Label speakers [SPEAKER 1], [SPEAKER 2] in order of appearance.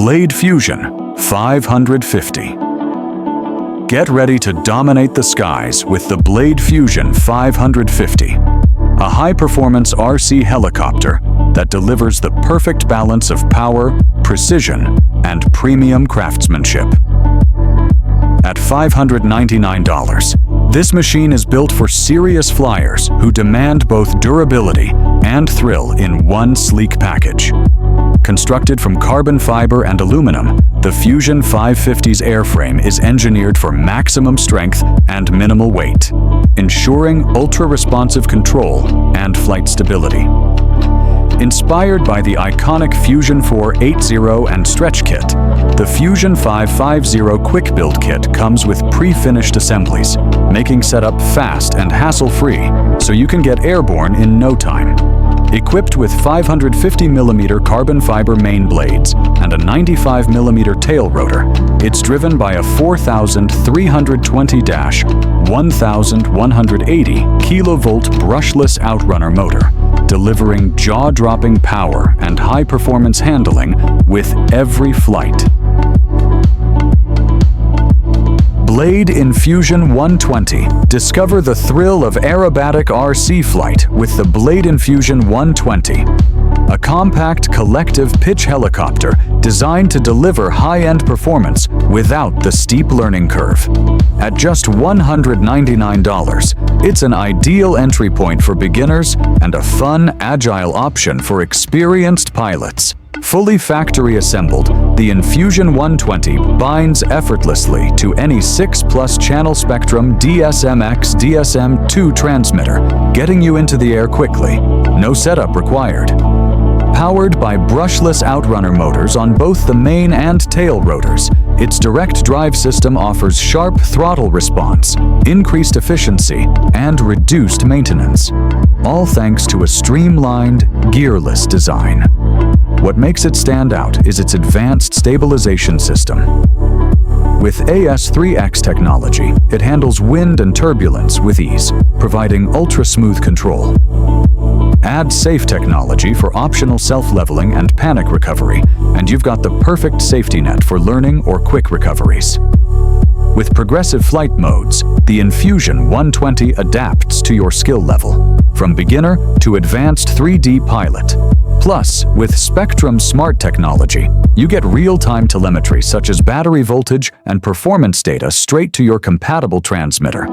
[SPEAKER 1] Blade Fusion 550. Get ready to dominate the skies with the Blade Fusion 550, a high-performance RC helicopter that delivers the perfect balance of power, precision, and premium craftsmanship. At $599, this machine is built for serious flyers who demand both durability and thrill in one sleek package. Constructed from carbon fiber and aluminum, the Fusion 550's airframe is engineered for maximum strength and minimal weight, ensuring ultra-responsive control and flight stability. Inspired by the iconic Fusion 480 and Stretch Kit, the Fusion 550 Quick Build Kit comes with pre-finished assemblies, making setup fast and hassle-free so you can get airborne in no time. Equipped with 550mm carbon fiber main blades and a 95mm tail rotor, it's driven by a 4,320-1180 kilovolt brushless outrunner motor, delivering jaw-dropping power and high-performance handling with every flight. Blade Fusion 120. Discover the thrill of aerobatic RC flight with the Blade Fusion 120, a compact collective pitch helicopter designed to deliver high-end performance without the steep learning curve. At just $199, it's an ideal entry point for beginners and a fun, agile option for experienced pilots. Fully factory assembled, the Fusion 120 binds effortlessly to any 6+ channel Spectrum DSM-X DSM-2 transmitter, getting you into the air quickly. No setup required. Powered by brushless outrunner motors on both the main and tail rotors, its direct drive system offers sharp throttle response, increased efficiency, and reduced maintenance, all thanks to a streamlined, gearless design. What makes it stand out is its advanced stabilization system. With AS3X technology, it handles wind and turbulence with ease, providing ultra-smooth control. Add safe technology for optional self-leveling and panic recovery, and you've got the perfect safety net for learning or quick recoveries. With progressive flight modes, the Fusion 120 adapts to your skill level, from beginner to advanced 3D pilot. Plus, with Spectrum Smart technology, you get real-time telemetry such as battery voltage and performance data straight to your compatible transmitter.